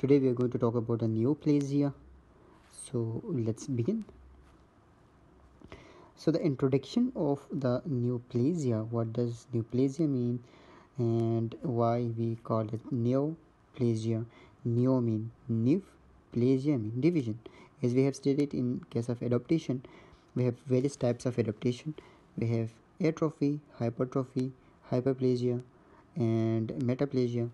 Today we are going to talk about a neoplasia. So let's begin. So the introduction of the neoplasia. What does neoplasia mean, and why we call it neoplasia? Neo mean new, plasia mean division. As we have stated, in case of adaptation, we have various types of adaptation. We have atrophy, hypertrophy, hyperplasia, and metaplasia,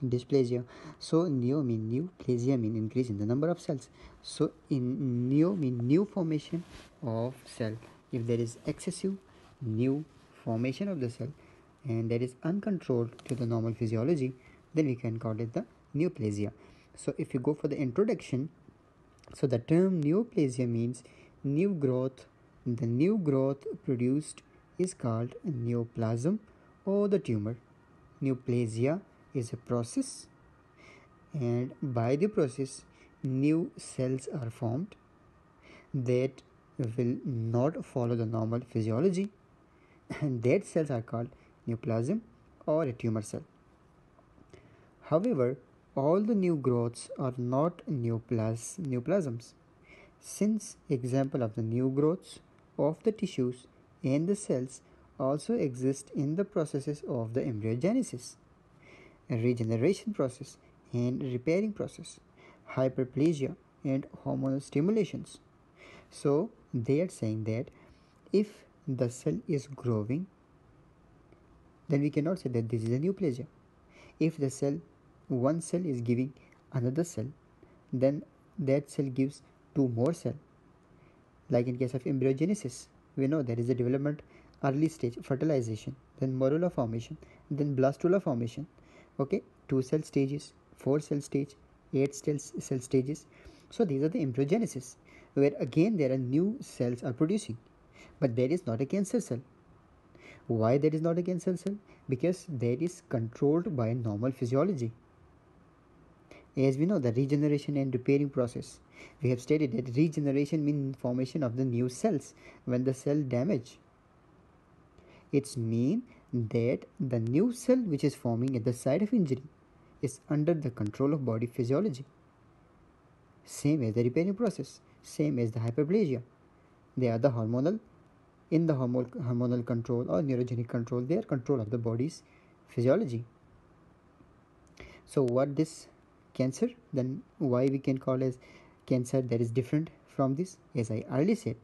dysplasia. So neo mean new, plasia mean increase in the number of cells. So in neo mean new formation of cell. If there is excessive new formation of the cell and that is uncontrolled to the normal physiology, then we can call it the neoplasia. So if you go for the introduction, so the term neoplasia means new growth. The new growth produced is called neoplasm or the tumor. Neoplasia is a process, and by the process new cells are formed that will not follow the normal physiology, and that cells are called neoplasm or a tumor cell. However, all the new growths are not neoplasms, since example of the new growths of the tissues and the cells also exist in the processes of the embryogenesis, regeneration process and repairing process, hyperplasia and hormonal stimulations. So they are saying that if the cell is growing, then we cannot say that this is a neoplasia. If the cell, one cell is giving another cell, then that cell gives two more cells. Like in case of embryogenesis, we know there is a development, early stage fertilization, then morula formation, then blastula formation. Okay, 2 cell stages, 4 cell stage, 8 cell stages. So these are the embryogenesis, where again there are new cells are producing, but there is not a cancer cell. Why there is not a cancer cell? Because that is controlled by normal physiology. As we know, the regeneration and repairing process, we have stated that regeneration means formation of the new cells when the cell damage. It's mean that the new cell which is forming at the site of injury is under the control of body physiology. Same as the repairing process, same as the hyperplasia. They are the hormonal, in the hormonal control or neurogenic control, they are control of the body's physiology. So what this cancer, then why we can call as cancer that is different from this? As I earlier said,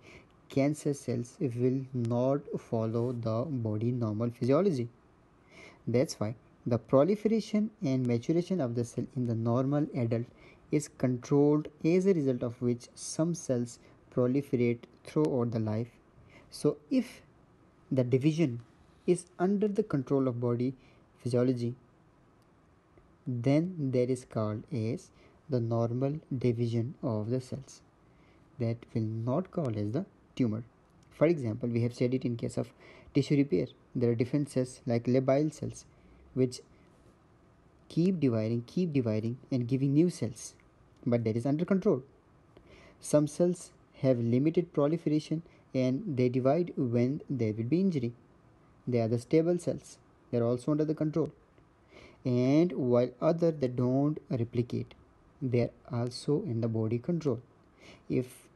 cancer cells will not follow the body normal physiology. That's why the proliferation and maturation of the cell in the normal adult is controlled, as a result of which some cells proliferate throughout the life. So if the division is under the control of body physiology, then that is called as the normal division of the cells. That will not call as the tumor. For example, we have said it in case of tissue repair. There are different cells like labile cells which keep dividing and giving new cells, but that is under control. Some cells have limited proliferation and they divide when there will be injury. They are the stable cells. They are also under the control. And while other they don't replicate, they are also in the body control. If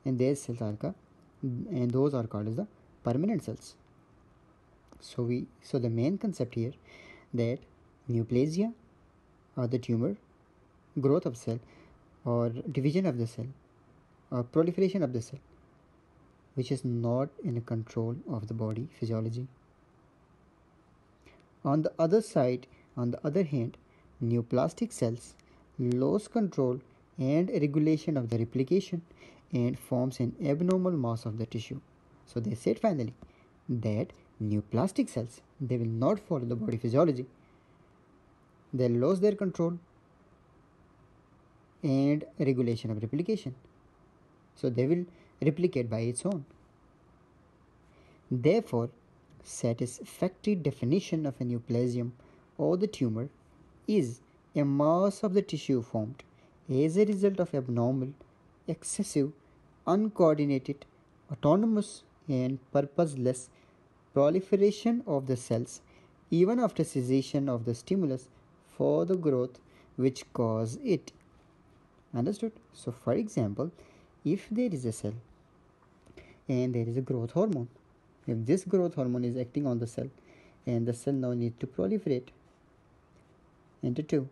and their cells are and those are called as the permanent cells. So the main concept here that neoplasia or the tumor, growth of cell or division of the cell or proliferation of the cell, which is not in control of the body physiology. On the other hand, neoplastic cells lose control and regulation of the replication and forms an abnormal mass of the tissue. So they said finally that neoplastic cells, they will not follow the body physiology. They lose their control and regulation of replication. So they will replicate by its own. Therefore, satisfactory definition of a neoplasium or the tumor is a mass of the tissue formed as a result of abnormal, excessive, uncoordinated, autonomous and purposeless proliferation of the cells even after cessation of the stimulus for the growth which cause it. Understood? So for example, if there is a cell and there is a growth hormone, if this growth hormone is acting on the cell and the cell now needs to proliferate into two,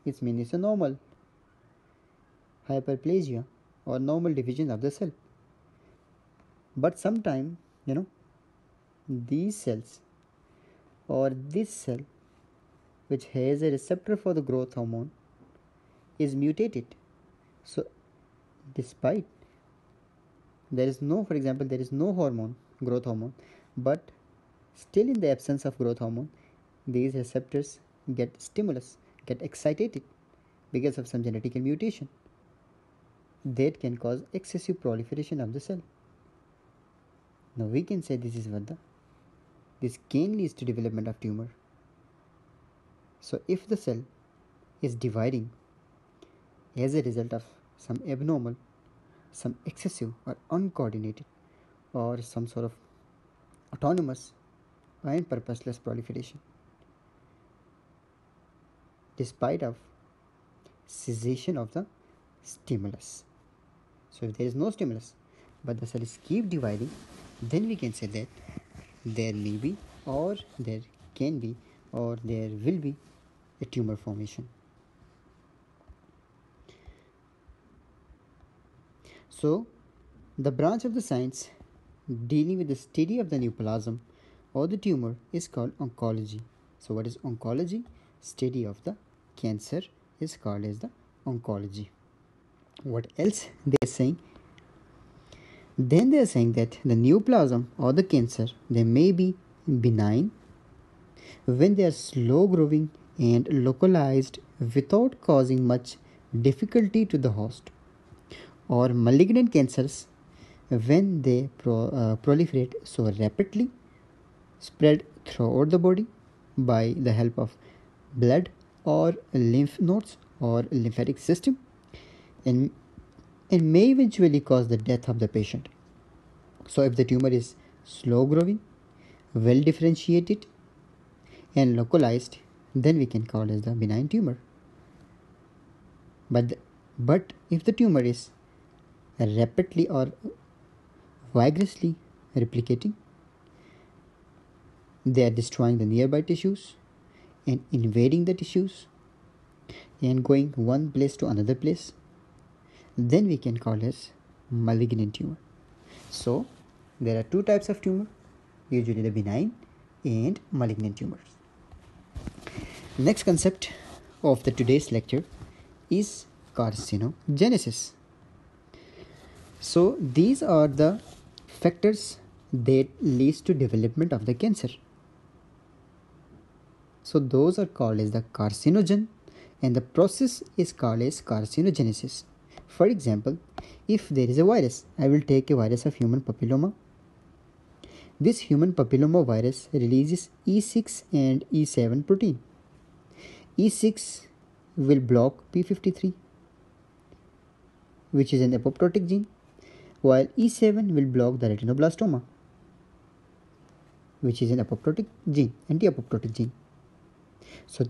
it means it's a normal hyperplasia or normal division of the cell. But sometime, these cells or this cell which has a receptor for the growth hormone is mutated. So despite there is no, for example, there is no growth hormone, but still in the absence of growth hormone, these receptors get excited because of some genetic mutation that can cause excessive proliferation of the cell. Now we can say this can lead to development of tumor. So if the cell is dividing as a result of some abnormal, some excessive or uncoordinated or some sort of autonomous and purposeless proliferation, despite of cessation of the stimulus. So if there is no stimulus but the cells keep dividing, then we can say that there may be or there can be or there will be a tumor formation. So the branch of the science dealing with the study of the neoplasm or the tumor is called oncology. So what is oncology? Study of the cancer is called as the oncology. What else they are saying? Then they are saying that the neoplasm or the cancer, they may be benign when they are slow growing and localized without causing much difficulty to the host, or malignant cancers when they proliferate so rapidly, spread throughout the body by the help of blood or lymph nodes or lymphatic system, and may eventually cause the death of the patient. So if the tumor is slow growing, well differentiated and localized, then we can call it as the benign tumor. But if the tumor is rapidly or vigorously replicating, they are destroying the nearby tissues and invading the tissues and going one place to another place, then we can call it as malignant tumor. So there are two types of tumor, usually the benign and malignant tumors. Next concept of the today's lecture is carcinogenesis. So these are the factors that leads to development of the cancer. So those are called as the carcinogen, and the process is called as carcinogenesis. For example, if there is a virus, I will take a virus of human papilloma. This human papilloma virus releases E6 and E7 protein. E6 will block P53, which is an apoptotic gene, while E7 will block the retinoblastoma, which is an apoptotic gene, anti-apoptotic gene. So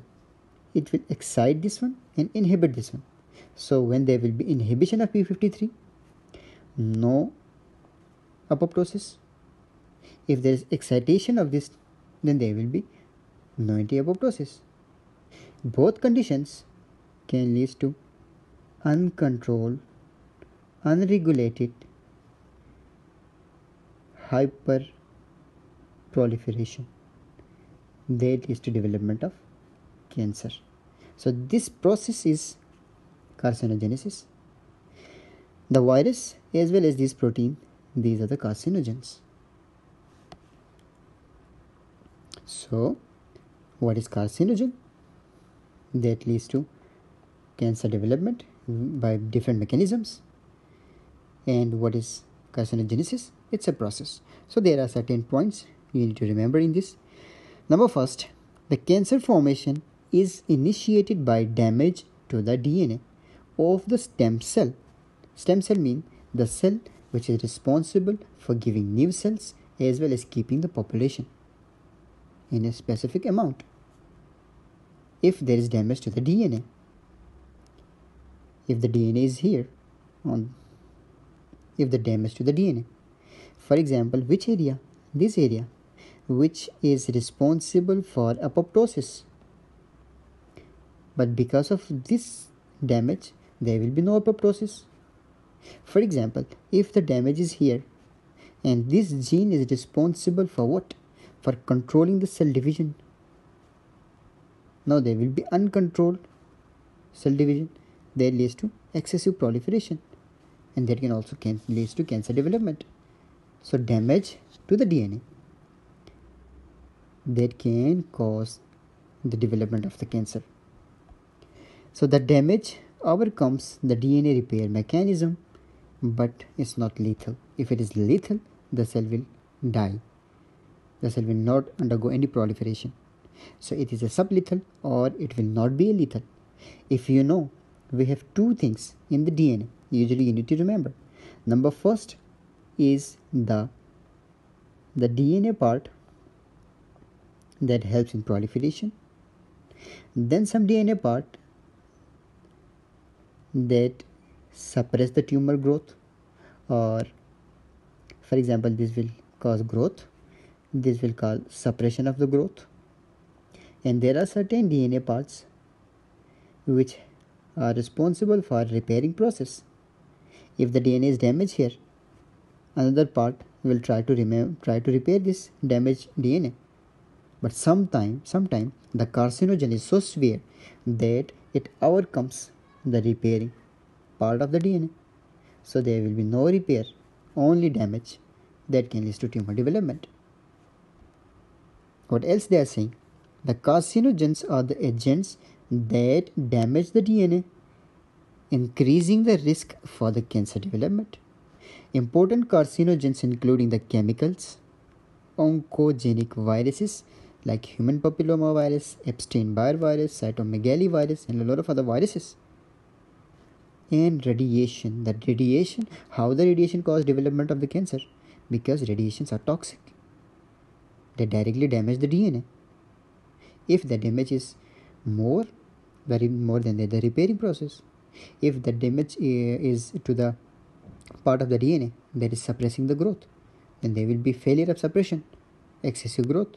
it will excite this one and inhibit this one. So when there will be inhibition of P53, no apoptosis. If there is excitation of this, then there will be no anti-apoptosis. Both conditions can lead to uncontrolled, unregulated hyperproliferation that leads to development of cancer. So this process is carcinogenesis. The virus as well as this protein, these are the carcinogens. So what is carcinogen? That leads to cancer development by different mechanisms. And what is carcinogenesis? It's a process. So there are certain points you need to remember in this. Number first, the cancer formation is initiated by damage to the DNA of the stem cell. Stem cell means the cell which is responsible for giving new cells as well as keeping the population in a specific amount. If there is damage to the DNA, if the DNA is here, if the damage to the DNA. For example, which area? This area, which is responsible for apoptosis. But because of this damage, there will be no apoptosis. For example, if the damage is here, and this gene is responsible for what? For controlling the cell division. Now there will be uncontrolled cell division. That leads to excessive proliferation, and that can also lead to cancer development. So damage to the DNA that can cause the development of the cancer. So the damage overcomes the DNA repair mechanism, but it's not lethal. If it is lethal, the cell will die. The cell will not undergo any proliferation. So it is a sublethal, or it will not be a lethal. If you know, we have two things in the DNA. Usually you need to remember. Number first is the DNA part that helps in proliferation. Then some DNA part that suppress the tumor growth, or for example, this will cause growth, this will cause suppression of the growth. And there are certain DNA parts which are responsible for repairing process. If the DNA is damaged here, another part will try to repair this damaged DNA. But sometime the carcinogen is so severe that it overcomes the repairing part of the DNA. So there will be no repair, only damage that can lead to tumor development. What else they are saying? The carcinogens are the agents that damage the DNA, increasing the risk for the cancer development. Important carcinogens including the chemicals, oncogenic viruses like human papilloma virus, Epstein-Barr virus, cytomegalovirus virus, and a lot of other viruses. And radiation. How the radiation causes development of the cancer? Because radiations are toxic. They directly damage the DNA. If the damage is more than the repairing process, if the damage is to the part of the DNA that is suppressing the growth, then there will be failure of suppression, excessive growth.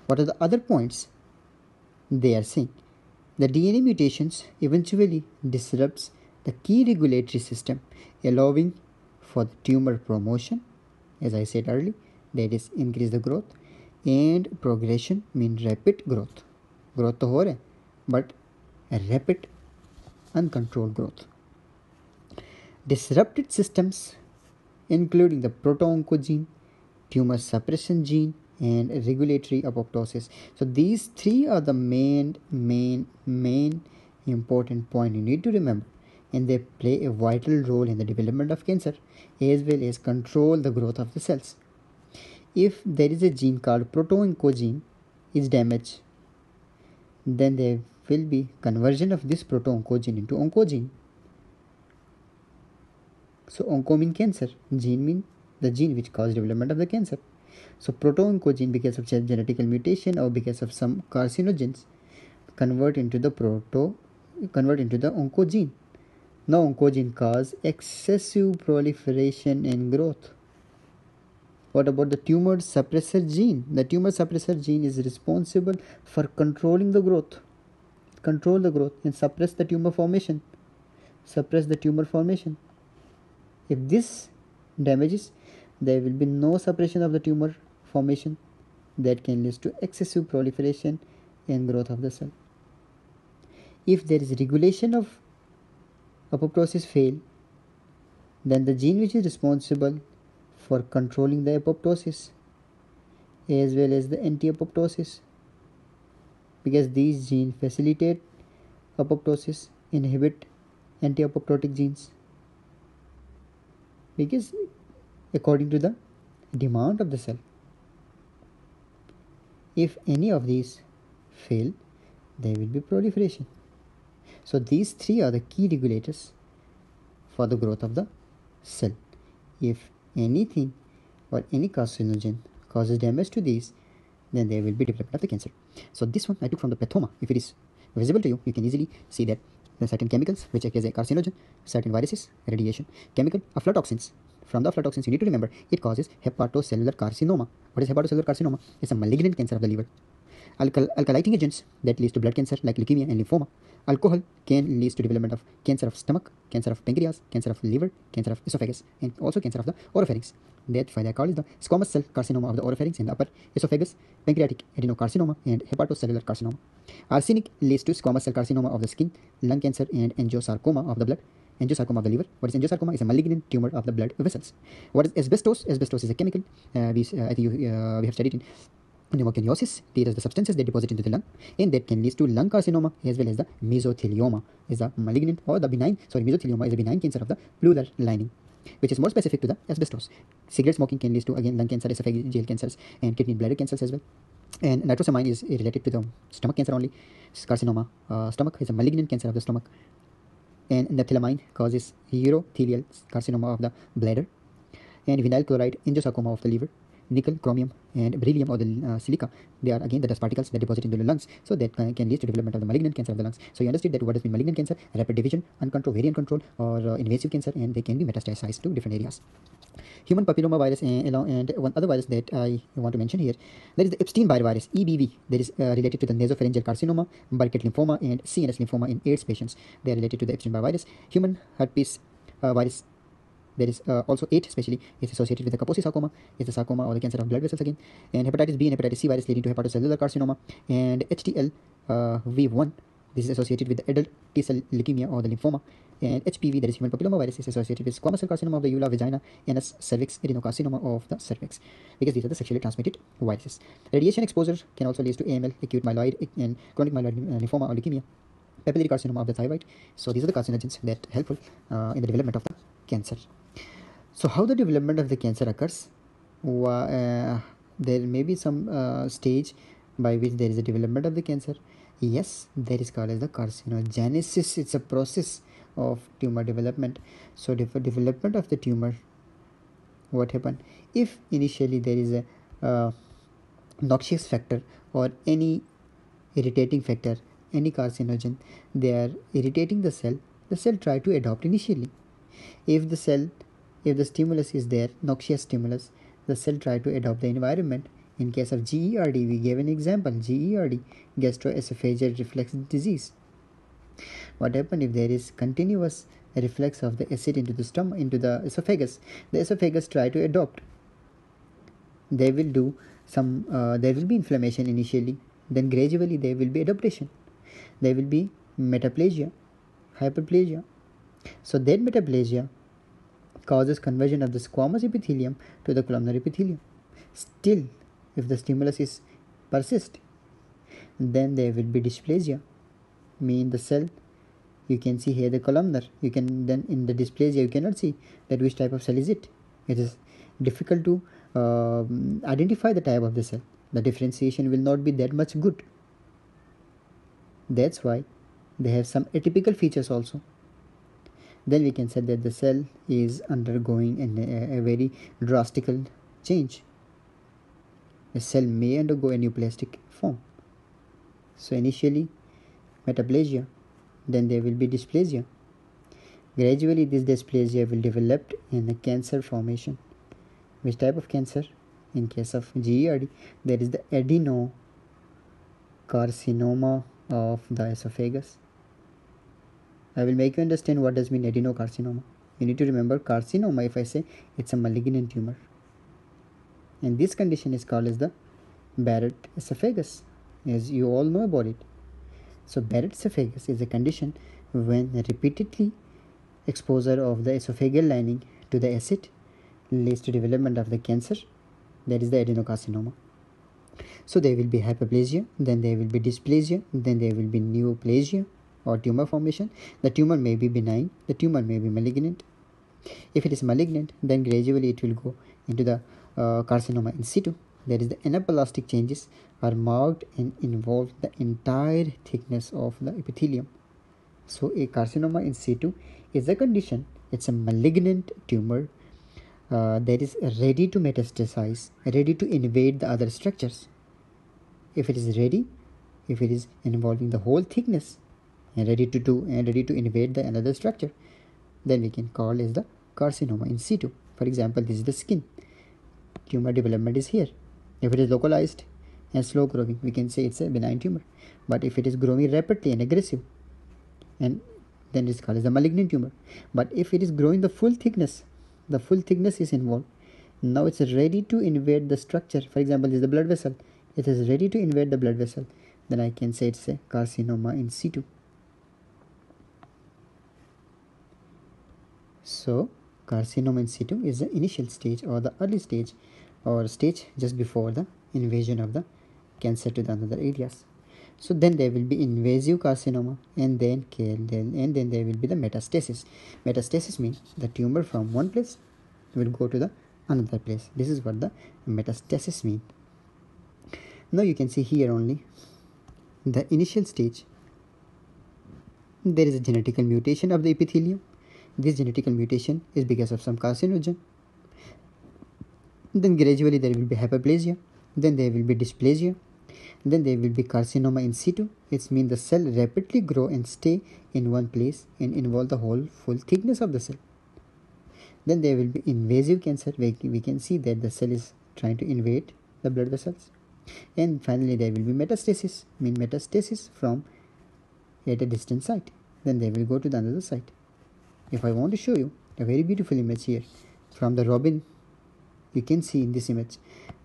What are the other points they are saying? The DNA mutations eventually disrupts the key regulatory system, allowing for the tumor promotion, as I said earlier, that is increase the growth, and progression means rapid growth. Growth to ho raha hai, but a rapid uncontrolled growth. Disrupted systems including the proto-oncogene, tumor suppression gene, and regulatory apoptosis. So these three are the main important point you need to remember, and they play a vital role in the development of cancer as well as control the growth of the cells. If there is a gene called proto-oncogene is damaged, then there will be conversion of this proto-oncogene into oncogene. So onco means cancer, gene means the gene which causes development of the cancer. So proto-oncogene, because of genetical mutation or because of some carcinogens, convert into the oncogene. Now oncogene cause excessive proliferation and growth. What about the tumor suppressor gene? The tumor suppressor gene is responsible for controlling the growth, and suppress the tumor formation. If this damages, there will be no suppression of the tumor formation that can lead to excessive proliferation and growth of the cell. If there is regulation of apoptosis fail, then the gene which is responsible for controlling the apoptosis as well as the anti-apoptosis, because these genes facilitate apoptosis, inhibit anti-apoptotic genes, because according to the demand of the cell. If any of these fail, there will be proliferation. So these three are the key regulators for the growth of the cell. If anything or any carcinogen causes damage to these, then there will be development of the cancer. So this one I took from the pathoma. If it is visible to you, you can easily see that certain chemicals which act as a carcinogen, certain viruses, radiation. Chemical aflatoxins. From the aflatoxins, you need to remember it causes hepatocellular carcinoma. What is hepatocellular carcinoma? It's a malignant cancer of the liver. Alkylating agents that leads to blood cancer like leukemia and lymphoma. Alcohol can lead to development of cancer of stomach, cancer of pancreas, cancer of liver, cancer of esophagus, and also cancer of the oropharynx. That's why they are called the squamous cell carcinoma of the oropharynx and the upper esophagus, pancreatic adenocarcinoma, and hepatocellular carcinoma. Arsenic leads to squamous cell carcinoma of the skin, lung cancer, and angiosarcoma of the blood. Angiosarcoma of the liver. What is angiosarcoma? It's a malignant tumor of the blood vessels. What is asbestos? Asbestos is a chemical. I think we have studied in pneumoconiosis. These are the substances that deposit into the lung, and that can lead to lung carcinoma as well as the mesothelioma is a malignant or the benign. Mesothelioma is a benign cancer of the pleural lining, which is more specific to the asbestos. Cigarette smoking can lead to again lung cancer, esophageal cancers, and kidney and bladder cancers as well. And nitrosamine is related to the stomach cancer only. Carcinoma, stomach is a malignant cancer of the stomach. And naphthylamine causes urothelial carcinoma of the bladder. And vinyl chloride, angiosarcoma of the liver. Nickel, chromium, and beryllium or the silica, they are again the dust particles that deposit into the lungs, so that can lead to development of the malignant cancer of the lungs. So you understood that what has been malignant cancer: rapid division, uncontrolled, very uncontrolled, or invasive cancer, and they can be metastasized to different areas. Human papilloma virus and one other virus that I want to mention here, that is the Epstein-Barr virus, EBV, that is related to the nasopharyngeal carcinoma, Burkitt lymphoma, and CNS lymphoma in AIDS patients. They are related to the Epstein-Barr virus. Human herpes virus, that is also 8 especially, is associated with the Kaposi sarcoma. It's the sarcoma or the cancer of blood vessels again. And hepatitis B and hepatitis C virus leading to hepatocellular carcinoma. And HTL V1, this is associated with the adult T-cell leukemia or the lymphoma. And HPV, that is human papilloma virus, is associated with squamous cell carcinoma of the uvula, vagina, anus, cervix, adenocarcinoma of the cervix, because these are the sexually transmitted viruses. Radiation exposure can also lead to AML, acute myeloid, and chronic myeloid lymphoma or leukemia, papillary carcinoma of the thyroid. So these are the carcinogens that are helpful in the development of the cancer. So how the development of the cancer occurs? There may be some stage by which there is a development of the cancer. Yes, that is called as the carcinogenesis. It's a process of tumor development. So the development of the tumor, what happened? If initially there is a noxious factor or any irritating factor, any carcinogen, they are irritating the cell try to adopt initially. If the stimulus is there, noxious stimulus, the cell try to adopt the environment. In case of GERD, we gave an example, GERD, gastroesophageal reflux disease. What happens if there is continuous reflux of the acid into the stomach, into the esophagus? The esophagus try to adopt. They will do some, there will be inflammation initially, then gradually there will be adaptation. There will be metaplasia, hyperplasia. So that metaplasia causes conversion of the squamous epithelium to the columnar epithelium. Still, if the stimulus is persist, then there will be dysplasia. Mean the cell, you can see here the columnar. You can then in the dysplasia you cannot see that which type of cell is it. It is difficult to identify the type of the cell. The differentiation will not be that much good. That's why they have some atypical features also. Then we can say that the cell is undergoing a very drastic change. The cell may undergo a neoplastic form. So initially metaplasia, then there will be dysplasia. Gradually this dysplasia will develop in a cancer formation. Which type of cancer? In case of GERD, there is the adenocarcinoma of the esophagus. I will make you understand what does mean adenocarcinoma. You need to remember carcinoma, if I say it's a malignant tumor. And this condition is called as the Barrett esophagus, as you all know about it. So Barrett esophagus is a condition when repeatedly exposure of the esophageal lining to the acid leads to development of the cancer, that is the adenocarcinoma. So there will be hyperplasia, then there will be dysplasia, then there will be neoplasia or tumor formation. The tumor may be benign, the tumor may be malignant. If it is malignant, then gradually it will go into the carcinoma in situ. That is the anaplastic changes are marked and involve the entire thickness of the epithelium. So a carcinoma in situ is a condition, it's a malignant tumor that is ready to metastasize, ready to invade the other structures. If it is ready, if it is involving the whole thickness, and ready to do and ready to invade the another structure, then we can call is the carcinoma in situ. For example, this is the skin. Tumor development is here. If it is localized and slow growing, we can say it's a benign tumor. But if it is growing rapidly and aggressive, and then it's called as a malignant tumor. But if it is growing the full thickness is involved. Now it's ready to invade the structure. For example, this is the blood vessel. It is ready to invade the blood vessel. Then I can say it's a carcinoma in situ. So carcinoma in situ is the initial stage or the early stage or stage just before the invasion of the cancer to the another areas. So then there will be invasive carcinoma, and then there will be the metastasis. Metastasis means the tumor from one place will go to the another place. This is what the metastasis means. Now you can see here only the initial stage. There is a genetical mutation of the epithelium. This genetical mutation is because of some carcinogen. Then gradually there will be hyperplasia. Then there will be dysplasia. Then there will be carcinoma in situ. It means the cell rapidly grow and stay in one place and involve the whole full thickness of the cell. Then there will be invasive cancer. We can see that the cell is trying to invade the blood vessels. And finally there will be metastasis. Mean metastasis from at a distant site. Then they will go to the another site. If I want to show you a very beautiful image here from the Robbin, you can see in this image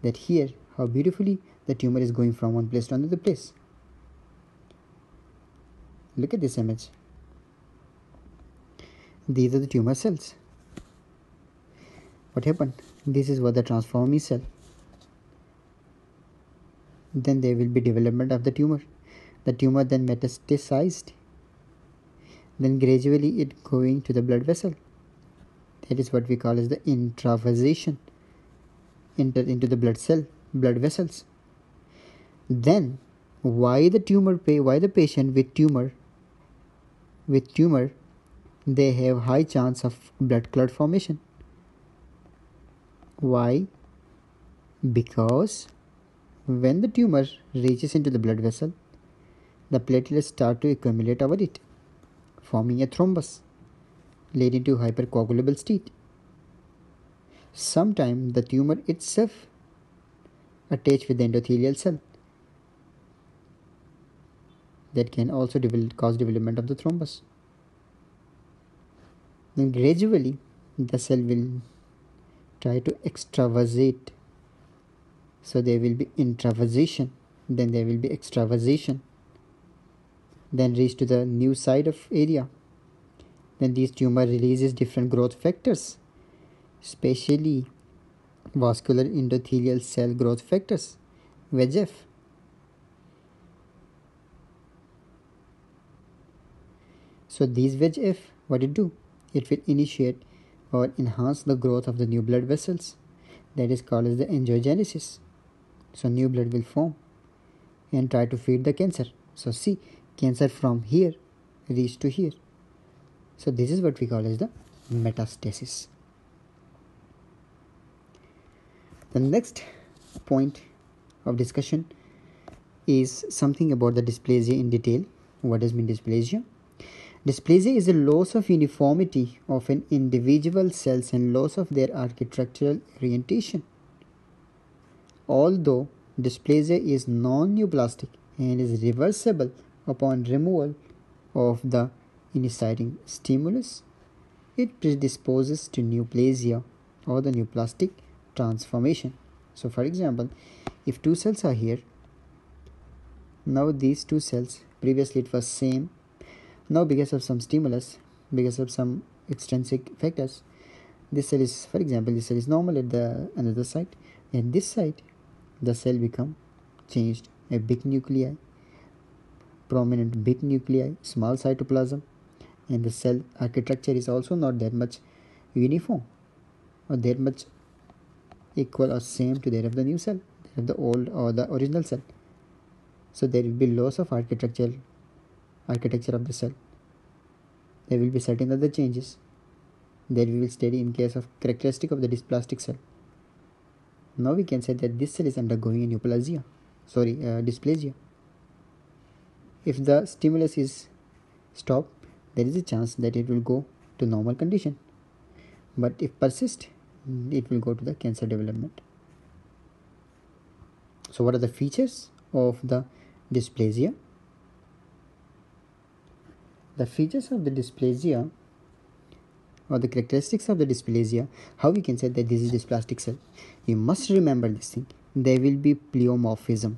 that here how beautifully the tumor is going from one place to another place. Look at this image. These are the tumor cells. What happened? This is what the transforming cell. Then there will be development of the tumor. The tumor then metastasized. Then gradually it going to the blood vessel. That is what we call as the intravasation. Enter into the blood vessels. Then why the patient with tumor they have high chance of blood clot formation? Why? Because when the tumor reaches into the blood vessel, the platelets start to accumulate over it, forming a thrombus, leading to hypercoagulable state. Sometimes the tumor itself attached with the endothelial cell. That can also cause development of the thrombus. Then gradually the cell will try to extravasate. So there will be intravasation, then there will be extravasation, then reach to the new side of area. Then these tumor releases different growth factors, especially vascular endothelial cell growth factors, VEGF. So these VEGF, what it do? It will initiate or enhance the growth of the new blood vessels. That is called as the angiogenesis. So new blood will form and try to feed the cancer. So see, cancer from here reach to here. So this is what we call as the metastasis. The next point of discussion is something about the dysplasia in detail. What does mean dysplasia? Dysplasia is a loss of uniformity of an individual cells and loss of their architectural orientation. Although dysplasia is non-neoplastic and is reversible upon removal of the initiating stimulus, it predisposes to neoplasia or the neoplastic transformation. So for example, if two cells are here, now these two cells, previously it was same, now because of some stimulus, because of some extrinsic factors, this cell is, for example, this cell is normal at the another site, and this site the cell become changed, a big nuclei, prominent big nuclei, small cytoplasm, and the cell architecture is also not that much uniform or that much equal or same to that of the new cell, that of the old or the original cell. So there will be loss of architecture of the cell. There will be certain other changes that we will study in case of characteristic of the dysplastic cell. Now we can say that this cell is undergoing a dysplasia. If the stimulus is stop, there is a chance that it will go to normal condition. But if persist, it will go to the cancer development. So what are the features of the dysplasia? The features of the dysplasia, or the characteristics of the dysplasia, how we can say that this is dysplastic cell? You must remember this thing. There will be pleomorphism,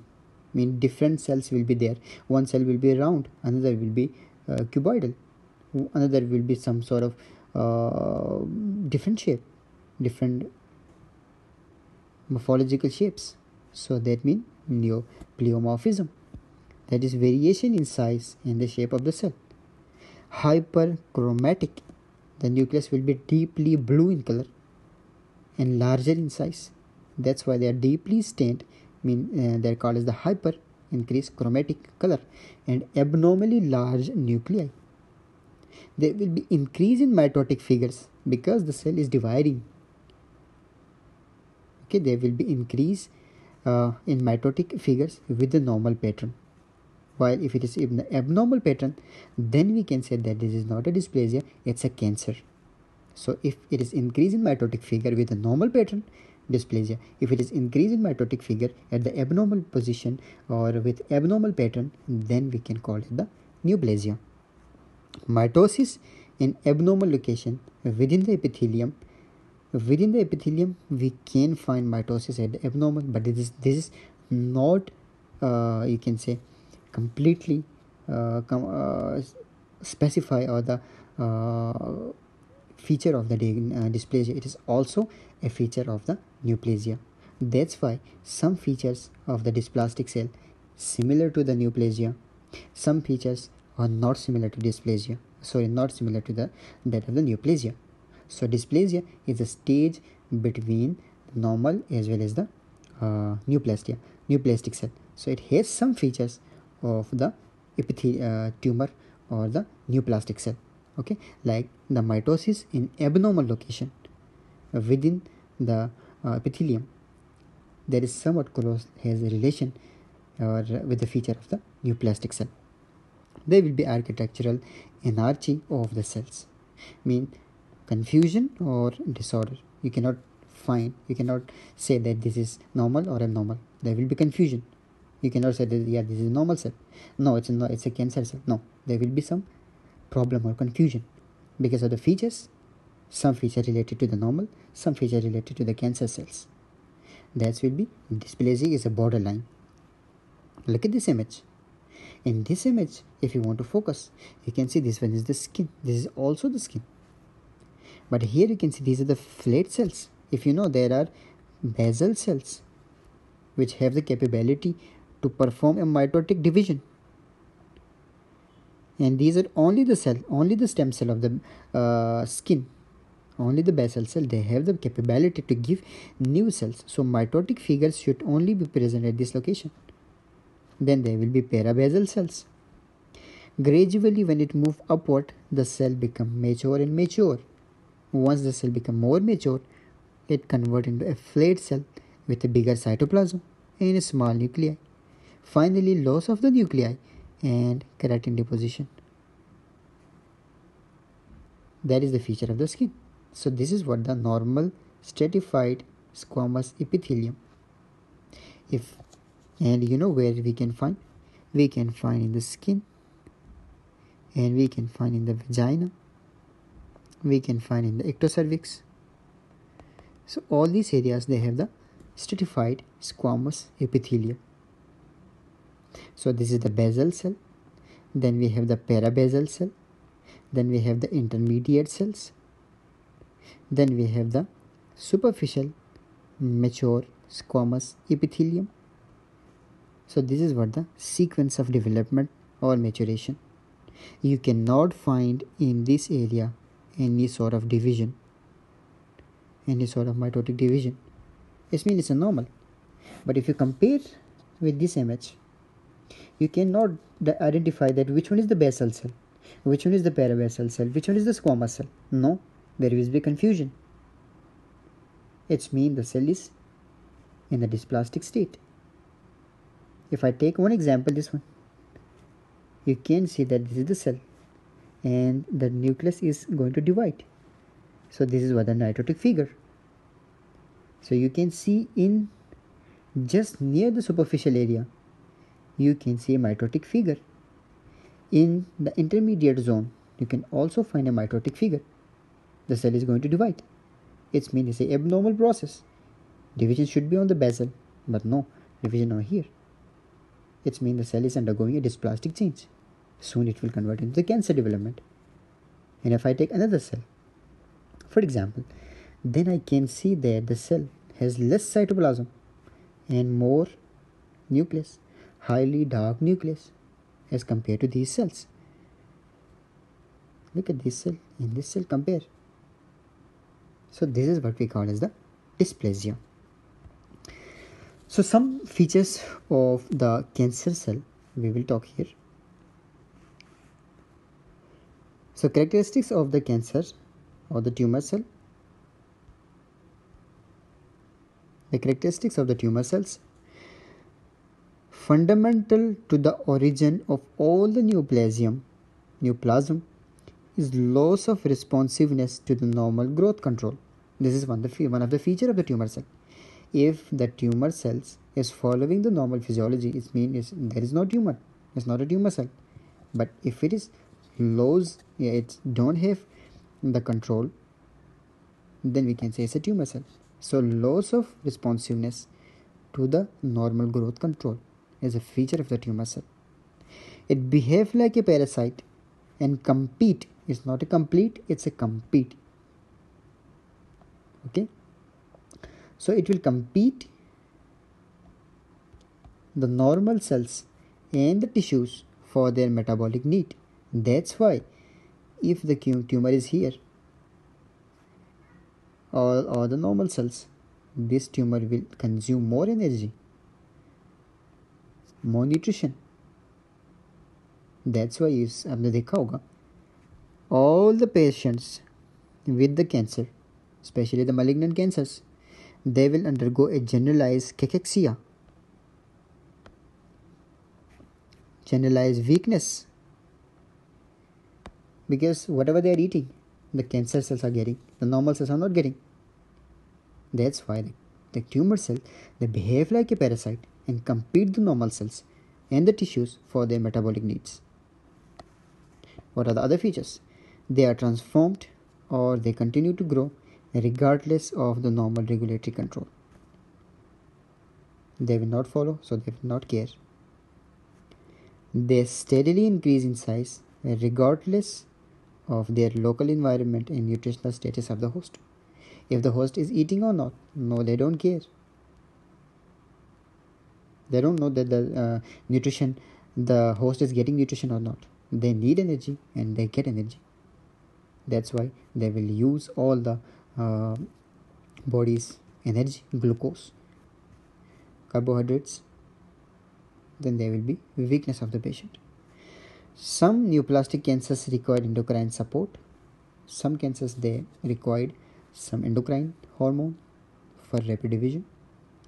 mean different cells will be there. One cell will be round, another will be cuboidal, another will be some sort of different shape, different morphological shapes. So that means pleomorphism, that is variation in size and the shape of the cell. Hyperchromatic, the nucleus will be deeply blue in color and larger in size. That's why they are deeply stained, they're called as the hyper, increased chromatic color, and abnormally large nuclei. There will be increase in mitotic figures because the cell is dividing. Okay, there will be increase in mitotic figures with the normal pattern. While if it is in the abnormal pattern, then we can say that this is not a dysplasia, it's a cancer. So if it is increase in mitotic figure with a normal pattern, dysplasia. If it is increase in mitotic figure at the abnormal position or with abnormal pattern, then we can call it the neoplasia. Mitosis in abnormal location within the epithelium. Within the epithelium, we can find mitosis at the abnormal, but this is not you can say completely specify or the feature of the dysplasia. It is also a feature of the neoplasia. That's why some features of the dysplastic cell similar to the neoplasia, some features are not similar to dysplasia, not similar to that of the neoplasia. So dysplasia is a stage between the normal as well as the neoplastic cell. So it has some features of the tumor or the neoplastic cell. Okay, like the mitosis in abnormal location within the epithelium, there is somewhat close, has a relation with the feature of the neoplastic cell. There will be architectural anarchy of the cells, confusion or disorder. You cannot say that this is normal or abnormal. There will be confusion. You cannot say that this is a normal cell. No, it's not. It's a cancer cell. No, there will be some problem or confusion because of the features. Some feature related to the normal, some feature related to the cancer cells. That will be dysplasia is a borderline. Look at this image. In this image, if you want to focus, you can see this one is the skin. This is also the skin. But here you can see these are the flat cells. If you know, there are basal cells which have the capability to perform a mitotic division. And these are only the stem cell of the skin. Only the basal cell, they have the capability to give new cells. So mitotic figures should only be present at this location. Then there will be parabasal cells. Gradually, when it moves upward, the cell becomes mature and mature. Once the cell becomes more mature, it converts into a flat cell with a bigger cytoplasm and a small nuclei. Finally, loss of the nuclei and keratin deposition. That is the feature of the skin. So this is what the normal stratified squamous epithelium. And you know where we can find? We can find in the skin, and we can find in the vagina, we can find in the ectocervix. So all these areas, they have the stratified squamous epithelium. So this is the basal cell, then we have the parabasal cell, then we have the intermediate cells, then we have the superficial mature squamous epithelium. So this is what the sequence of development or maturation. You cannot find in this area any sort of division, any sort of mitotic division. It means it's a normal. But if you compare with this image, you cannot identify that which one is the basal cell, which one is the parabasal cell, which one is the squamous cell. No, there will be confusion. It means the cell is in the dysplastic state. If I take one example, this one, you can see that this is the cell. and the nucleus is going to divide. So this is what the mitotic figure. So you can see in just near the superficial area, you can see a mitotic figure. In the intermediate zone, you can also find a mitotic figure. The cell is going to divide. It means it's an abnormal process. Division should be on the basal, but no, division are here. It means the cell is undergoing a dysplastic change. Soon it will convert into the cancer development. And if I take another cell, for example, then I can see that the cell has less cytoplasm and more nucleus, highly dark nucleus as compared to these cells. Look at this cell and this cell, compare. So this is what we call as the dysplasia. So some features of the cancer cell we will talk here. So characteristics of the cancer or the tumor cell. The characteristics of the tumor cells. Fundamental to the origin of all the neoplasm is loss of responsiveness to the normal growth control. This is one of the features of the tumor cell. If the tumor cells is following the normal physiology, it means there is no tumor. It's not a tumor cell. But if it is it don't have the control, then we can say it's a tumor cell. So loss of responsiveness to the normal growth control is a feature of the tumor cell. It behaves like a parasite and compete. It's not a complete, it's a compete. Okay, so it will compete the normal cells and the tissues for their metabolic need. That's why if the tumor is here or the normal cells, this tumor will consume more energy, more nutrition. That's why आपने देखा होगा all the patients with the cancer, especially the malignant cancers, they will undergo a generalized cachexia, generalized weakness, because whatever they are eating, the cancer cells are getting, the normal cells are not getting. That's why the tumor cell, they behave like a parasite and compete the normal cells and the tissues for their metabolic needs. What are the other features? They are transformed or they continue to grow regardless of the normal regulatory control. They will not follow, so they will not care. They steadily increase in size regardless of their local environment and nutritional status of the host. If the host is eating or not, no, they don't care. They don't know that the host is getting nutrition or not. They need energy and they get energy. That's why they will use all the body's energy, glucose, carbohydrates. Then there will be weakness of the patient. Some neoplastic cancers require endocrine support. Some cancers, they required some endocrine hormone for rapid division,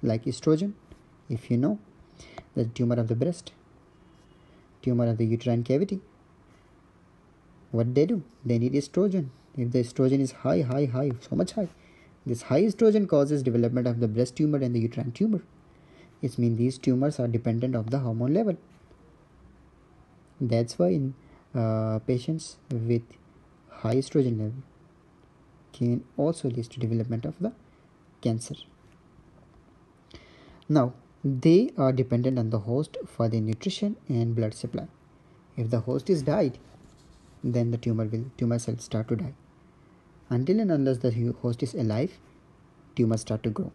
like estrogen. If you know, the tumor of the breast, tumor of the uterine cavity, what they do? They need estrogen. If the estrogen is high, so much high, this high estrogen causes development of the breast tumor and the uterine tumor. It means these tumors are dependent of the hormone level. That's why in patients with high estrogen level can also lead to development of the cancer. Now, they are dependent on the host for their nutrition and blood supply. If the host is died, then the tumor cells start to die. Until and unless the host is alive, tumors start to grow.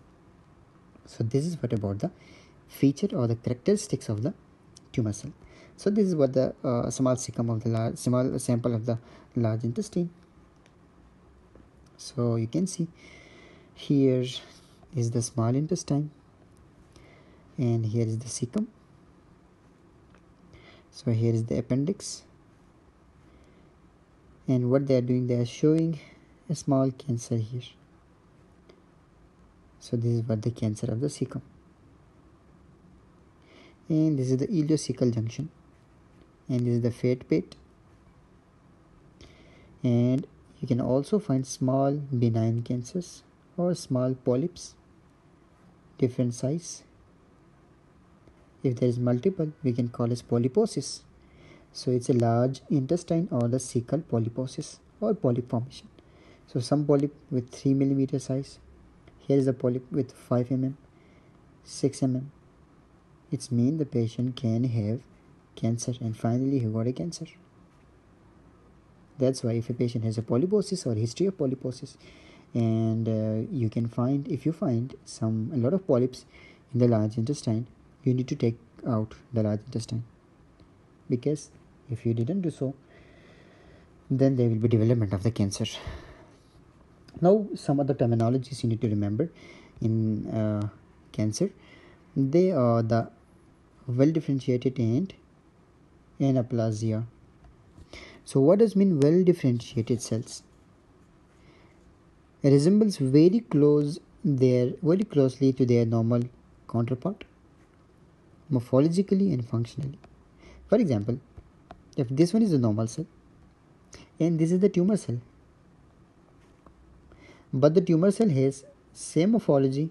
So this is what about the feature or the characteristics of the tumor cell. So this is what the small sample of the large intestine. So you can see here is the small intestine and here is the cecum. So here is the appendix, and what they are doing, they are showing a small cancer here. So this is what the cancer of the cecum, and this is the ileocecal junction, and this is the fat pit, And you can also find small benign cancers or small polyps, different size. If there is multiple, we can call as polyposis. So it's a large intestine or the cecal polyposis or polyp formation. So some polyp with 3 mm size. Here is a polyp with 5 mm, 6 mm. It's mean the patient can have cancer, and finally he got a cancer. That's why if a patient has a polyposis or history of polyposis, and you can find, if you find a lot of polyps in the large intestine, you need to take out the large intestine, because if you didn't do so, then there will be development of the cancer. Now some other terminologies you need to remember in cancer. They are the well differentiated and anaplasia. So what does mean well differentiated cells? It resembles very closely to their normal counterpart, morphologically and functionally. For example, if this one is a normal cell and this is the tumor cell, but the tumor cell has same morphology,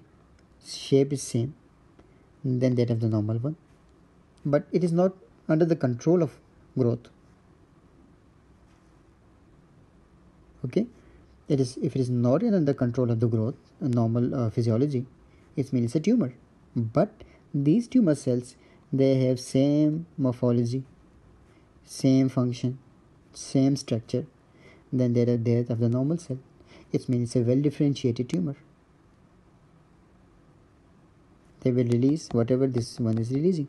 shape is same than that of the normal one, but it is not under the control of growth. Okay, if it is not under control of the growth, normal physiology, it means it's a tumor. But these tumor cells, they have same morphology, same function, same structure than that of the normal cell. It means it's a well differentiated tumor. They will release whatever this one is releasing.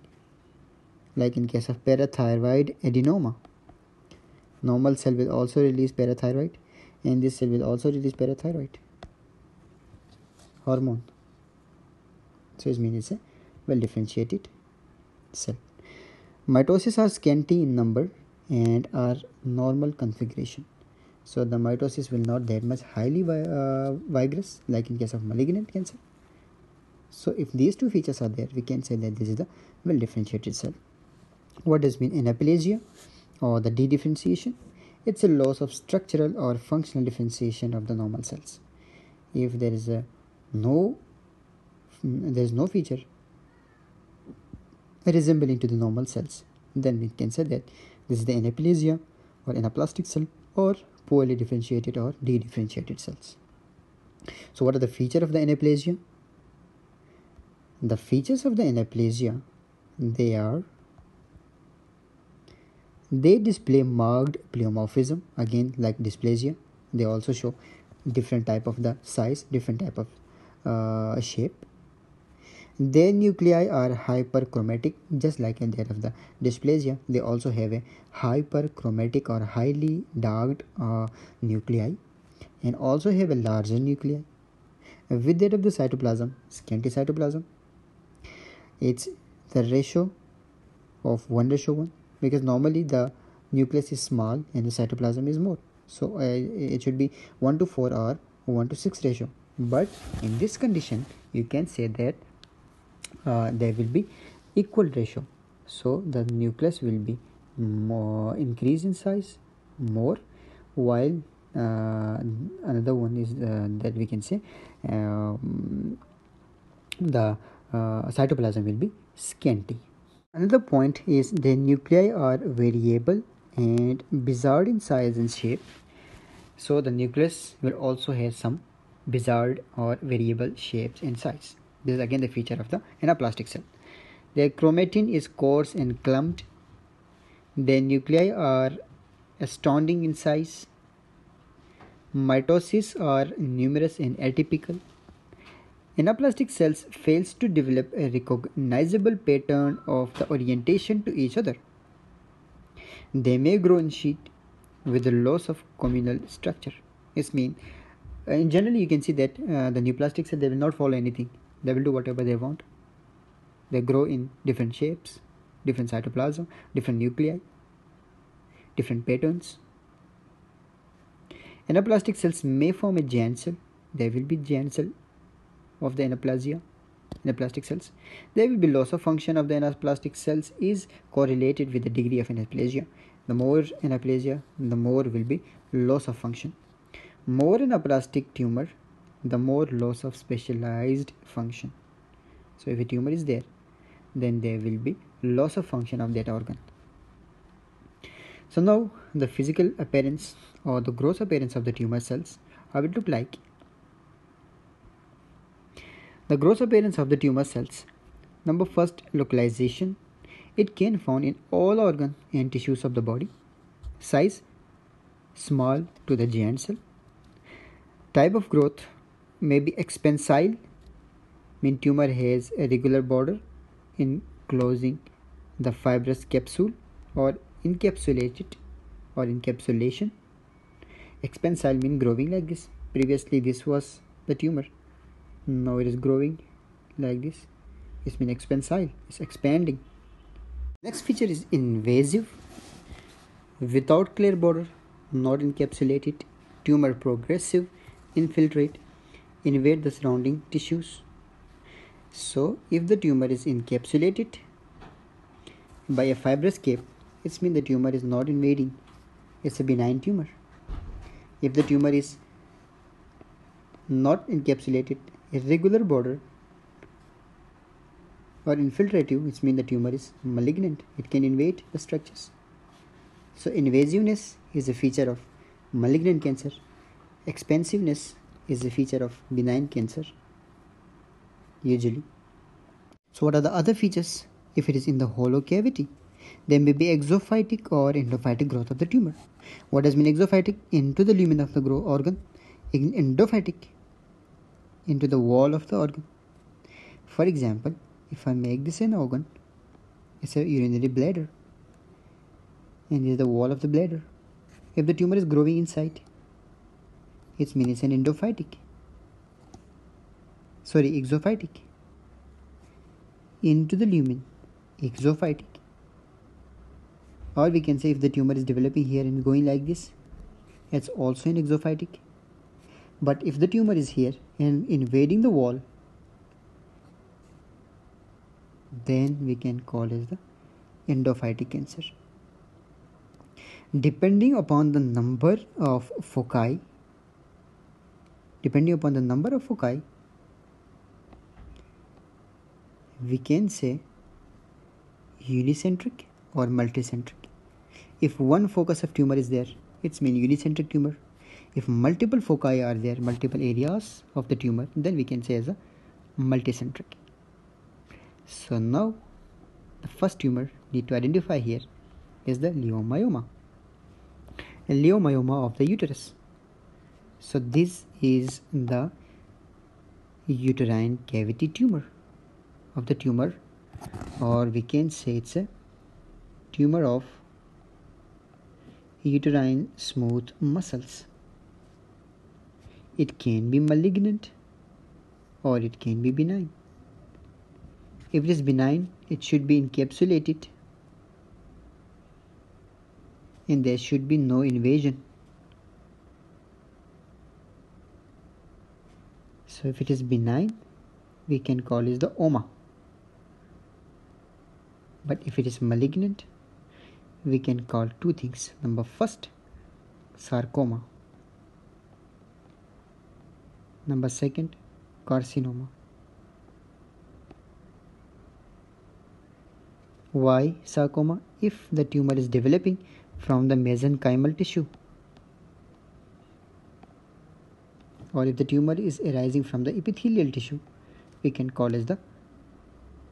Like in case of parathyroid adenoma, normal cell will also release parathyroid, and this cell will also release parathyroid hormone. So it means it's a well differentiated cell. Mitosis are scanty in number and are normal configuration. So the mitosis will not that much highly vigorous like in case of malignant cancer. So if these two features are there, we can say that this is the well differentiated cell. What does mean anaplasia or the dedifferentiation? It's a loss of structural or functional differentiation of the normal cells. If there is no feature resembling to the normal cells, then we can say that this is the anaplasia or anaplastic cell or poorly differentiated or dedifferentiated cells. So what are the features of the anaplasia? The features of the anaplasia, they display marked pleomorphism, again like dysplasia. They also show different type of the size, different type of shape. Their nuclei are hyperchromatic, just like in that of the dysplasia. They also have a hyperchromatic or highly darked nuclei, and also have a larger nuclei. With that of the cytoplasm, scanty cytoplasm, it's the ratio of 1:1, because normally the nucleus is small and the cytoplasm is more. So it should be 1:4 or 1:6 ratio. But in this condition, you can say that there will be equal ratio. So the nucleus will be more increase in size more, while another one is that we can say the cytoplasm will be scanty. Another point is the nuclei are variable and bizarre in size and shape. So the nucleus will also have some bizarre or variable shapes and size. This is again the feature of the anaplastic cell. Their chromatin is coarse and clumped. Their nuclei are astounding in size. Mitosis are numerous and atypical. Anaplastic cells fails to develop a recognizable pattern of the orientation to each other. They may grow in sheet with the loss of communal structure. This means, in general, you can see that the neoplastic cell, they will not follow anything. They will do whatever they want. They grow in different shapes, different cytoplasm, different nuclei, different patterns. Anaplastic cells may form a giant cell. There will be giant cell of the anaplastic cells. There will be loss of function of the anaplastic cells is correlated with the degree of anaplasia. The more anaplasia, the more will be loss of function. More anaplastic tumor, the more loss of specialized function. So if a tumor is there, then there will be loss of function of that organ. So now the physical appearance or the gross appearance of the tumor cells, how it look like. The gross appearance of the tumor cells. Number first, localization. It can found in all organs and tissues of the body. Size, small to the giant cell. Type of growth may be expansile, mean tumor has a regular border enclosing the fibrous capsule, or encapsulated or encapsulation. Expansile mean growing like this. Previously this was the tumor, now it is growing like this. It's mean expansile, it's expanding. Next feature is invasive, without clear border, not encapsulated. Tumor progressive, infiltrate, invade the surrounding tissues. So if the tumor is encapsulated by a fibrous cape, it means the tumor is not invading, it's a benign tumor. If the tumor is not encapsulated, irregular border, or infiltrative, it means the tumor is malignant, it can invade the structures. So invasiveness is a feature of malignant cancer. Expansiveness is a feature of benign cancer usually. So what are the other features? If it is in the hollow cavity, there may be exophytic or endophytic growth of the tumor. What does mean exophytic? Into the lumen of the organ. Endophytic, into the wall of the organ. For example, if I make this an organ, it's a urinary bladder, and this is the wall of the bladder. If the tumor is growing inside, it means it's an exophytic. Into the lumen, exophytic. Or we can say if the tumor is developing here and going like this, it's also an exophytic. But if the tumor is here and invading the wall, then we can call it the endophytic cancer. Depending upon the number of foci, we can say unicentric or multicentric. If one focus of tumor is there, it's mean unicentric tumor. If multiple foci are there, multiple areas of the tumor, then we can say as a multicentric. So now the first tumor need to identify here is the leiomyoma. A leiomyoma of the uterus. So this is the uterine cavity tumor of the tumor, or we can say it's a tumor of uterine smooth muscles. It can be malignant or it can be benign. If it is benign, it should be encapsulated and there should be no invasion. So if it is benign, we can call it the oma. But if it is malignant, we can call two things. Number first, sarcoma. Number second, carcinoma. Why sarcoma? If the tumor is developing from the mesenchymal tissue, or if the tumor is arising from the epithelial tissue, we can call it the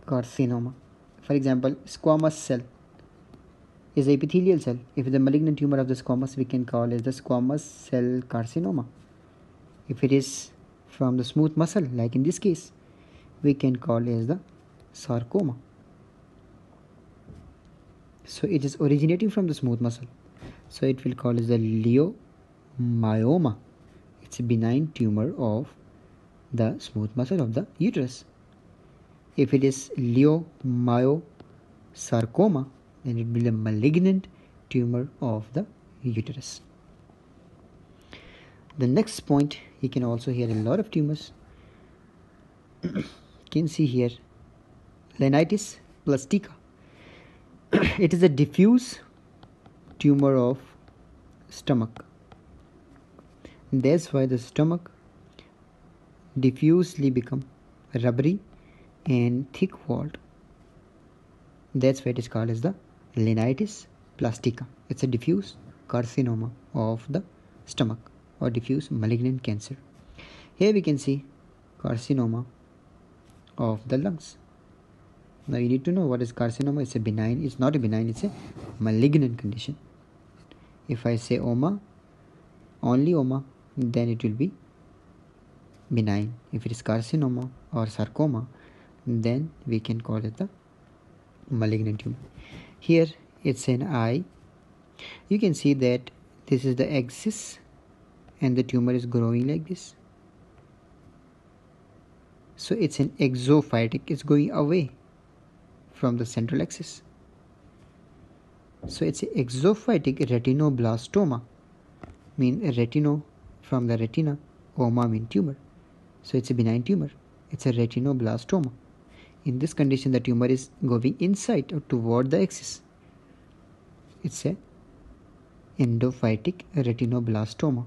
carcinoma. For example, squamous cell is the epithelial cell. If the malignant tumor of the squamous, we can call it the squamous cell carcinoma. If it is from the smooth muscle, like in this case, we can call it as the sarcoma. So it is originating from the smooth muscle, so it will call as the leiomyoma. It's a benign tumor of the smooth muscle of the uterus. If it is leiomyosarcoma, then it will be a malignant tumor of the uterus. The next point, you can also hear a lot of tumors. You can see here Lenitis plastica. It is a diffuse tumor of stomach. That's why the stomach diffusely become rubbery and thick walled. That's why it is called as the linitis plastica. It's a diffuse carcinoma of the stomach or diffuse malignant cancer. Here we can see carcinoma of the lungs. Now you need to know what is carcinoma. It's a benign, it's not a benign, it's a malignant condition. If I say oma, only oma, then it will be benign. If it is carcinoma or sarcoma, then we can call it the malignant tumor. Here it's an eye. You can see that this is the axis and the tumor is growing like this. So it's an exophytic, it's going away from the central axis. So it's an exophytic retinoblastoma, mean retino from the retina, oma mean tumor. So it's a benign tumor. It's a retinoblastoma. In this condition, the tumor is going inside or toward the axis. It's a endophytic retinoblastoma.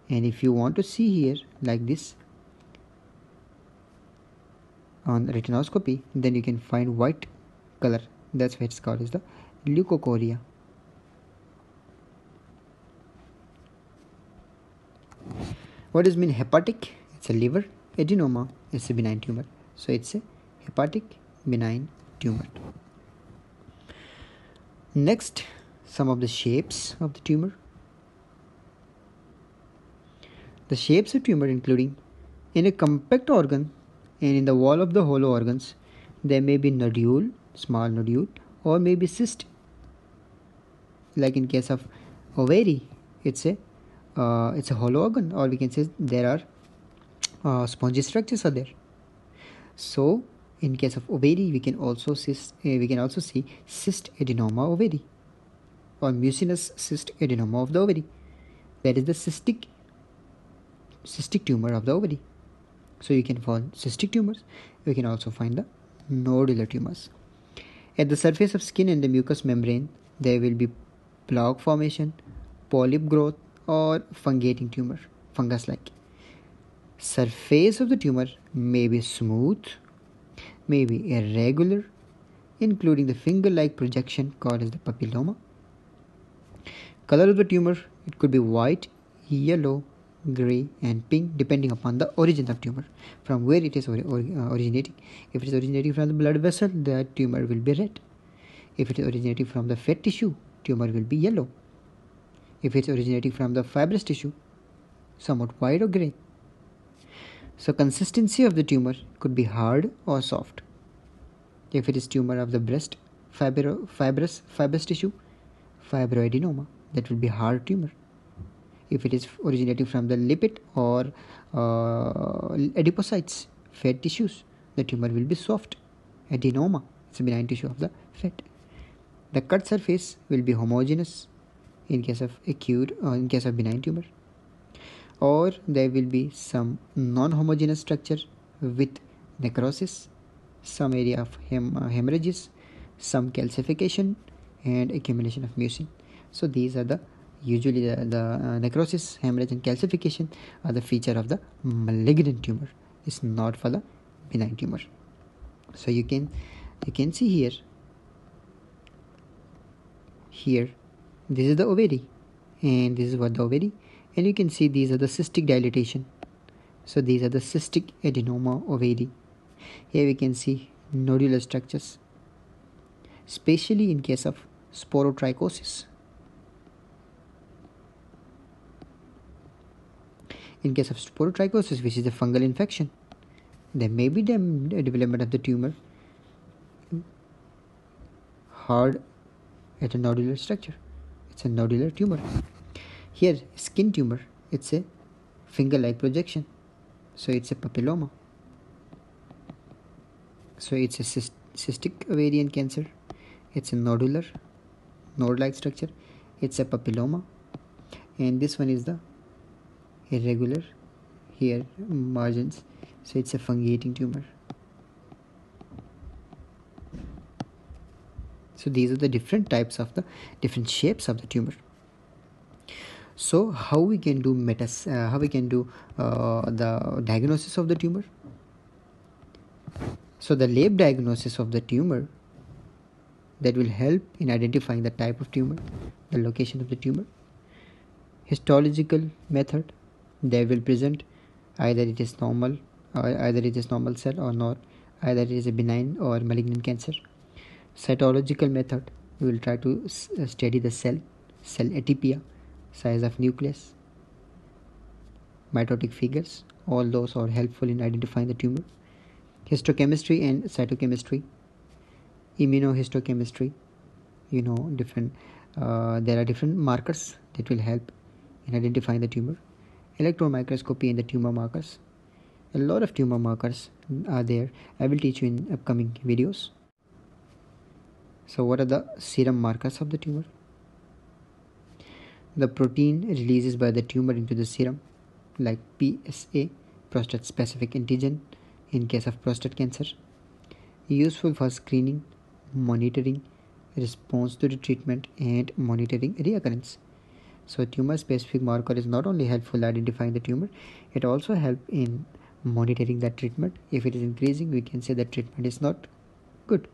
And if you want to see here like this on retinoscopy, then you can find white color. That's why it's called as the leukocoria. What does mean hepatic? It's a liver adenoma. It's a benign tumor. So it's a hepatic benign tumor. Next, some of the shapes of the tumor. The shapes of tumor including in a compact organ and in the wall of the hollow organs, there may be nodule, small nodule, or maybe cyst. Like in case of ovary, it's a hollow organ, or we can say there are spongy structures are there. So in case of ovary, we can also see cyst adenoma ovary or mucinous cyst adenoma of the ovary. That is the cystic tumor of the ovary. So you can find cystic tumors. You can also find the nodular tumors. At the surface of skin and the mucous membrane, there will be plaque formation, polyp growth, or fungating tumor, fungus-like. Surface of the tumor may be smooth, may be irregular, including the finger-like projection called as the papilloma. Color of the tumor, it could be white, yellow, gray, and pink, depending upon the origin of tumor, from where it is originating. If it is originating from the blood vessel, the tumor will be red. If it is originating from the fat tissue, tumor will be yellow. If it is originating from the fibrous tissue, somewhat white or gray. So consistency of the tumor could be hard or soft. If it is tumor of the breast, fibrous tissue, fibroadenoma, that will be hard tumor. If it is originating from the lipid or adipocytes, fat tissues, the tumor will be soft, adenoma. It's a benign tissue of the fat. The cut surface will be homogeneous in case of acute or in case of benign tumor, or there will be some non-homogeneous structure with necrosis, some area of hemorrhages, some calcification, and accumulation of mucin. So these are the usually the necrosis, hemorrhage, and calcification are the feature of the malignant tumor. It's not for the benign tumor. So you can see here this is the ovary, and this is what the ovary, and you can see these are the cystic dilatation. So these are the cystic adenoma ovary. Here we can see nodular structures, especially in case of sporotrichosis. In case of sporotrichosis, which is a fungal infection, there may be development of the tumor hard at a nodular structure. It's a nodular tumor. Here, skin tumor, it's a finger-like projection. So it's a papilloma. So it's a cystic ovarian cancer. It's a node-like structure. It's a papilloma. And this one is the irregular here margins. So it's a fungating tumor. So these are the different types of the different shapes of the tumor. So how we can do the diagnosis of the tumor? So the lab diagnosis of the tumor that will help in identifying the type of tumor, the location of the tumor. Histological method, they will present either it is normal cell or not, either it is a benign or malignant cancer. Cytological method, we will try to study the cell atypia, size of nucleus, mitotic figures. All those are helpful in identifying the tumor. Histochemistry and cytochemistry, immunohistochemistry, different there are different markers that will help in identifying the tumor. Electron microscopy and the tumor markers, a lot of tumor markers are there. I will teach you in upcoming videos. So what are the serum markers of the tumor? The protein releases by the tumor into the serum, like PSA, prostate specific antigen, in case of prostate cancer, useful for screening, monitoring response to the treatment, and monitoring reoccurrence. So tumor specific marker is not only helpful identifying the tumor, it also help in monitoring that treatment. If it is increasing, we can say that treatment is not good.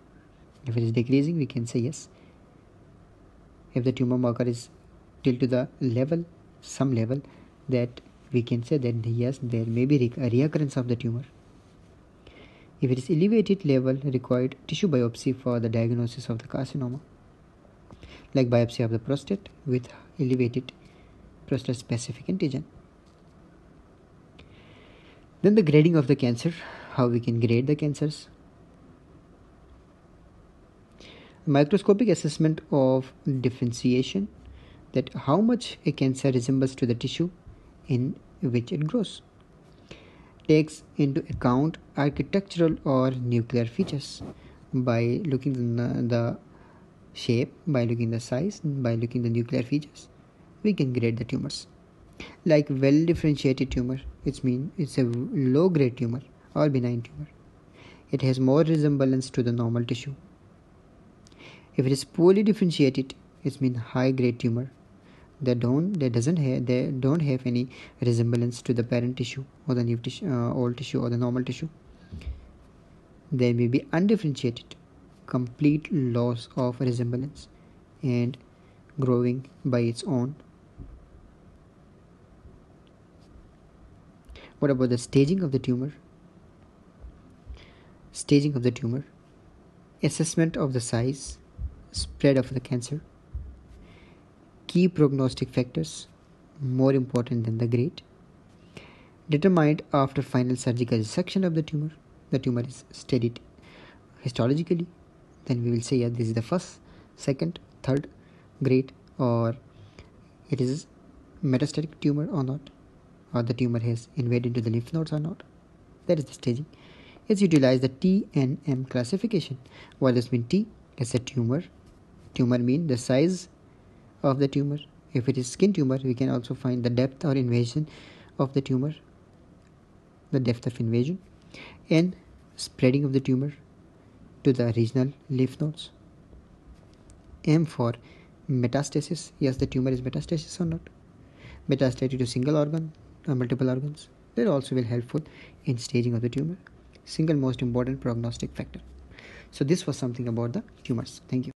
If it is decreasing, we can say yes. If the tumor marker is till to the level, some level, that we can say that yes, there may be a reoccurrence of the tumor. If it is elevated level, required tissue biopsy for the diagnosis of the carcinoma, like biopsy of the prostate with elevated prostate specific antigen. Then the grading of the cancer, how we can grade the cancers. Microscopic assessment of differentiation, that how much a cancer resembles to the tissue in which it grows. Takes into account architectural or nuclear features by looking the shape, by looking the size, by looking the nuclear features, we can grade the tumors. Like well differentiated tumor, it means it's a low grade tumor or benign tumor. It has more resemblance to the normal tissue. If it is poorly differentiated, it means high grade tumor. They don't have any resemblance to the parent tissue or the new tissue, old tissue or the normal tissue. They may be undifferentiated, complete loss of resemblance, and growing by its own. What about the staging of the tumor? Staging of the tumor, assessment of the size, spread of the cancer, key prognostic factors, more important than the grade, determined after final surgical resection of the tumor. The tumor is studied histologically, then we will say, yeah, this is the first, second, third grade, or it is metastatic tumor or not, or the tumor has invaded into the lymph nodes or not. That is the staging. It's utilized the T and M classification. What does mean T? It's a tumor. Tumor means the size of the tumor. If it is skin tumor, we can also find the depth or invasion of the tumor, the depth of invasion, and spreading of the tumor to the regional lymph nodes. M for metastasis. Yes, the tumor is metastasis or not. Metastatic to single organ or multiple organs. That also will helpful in staging of the tumor. Single most important prognostic factor. So this was something about the tumors. Thank you.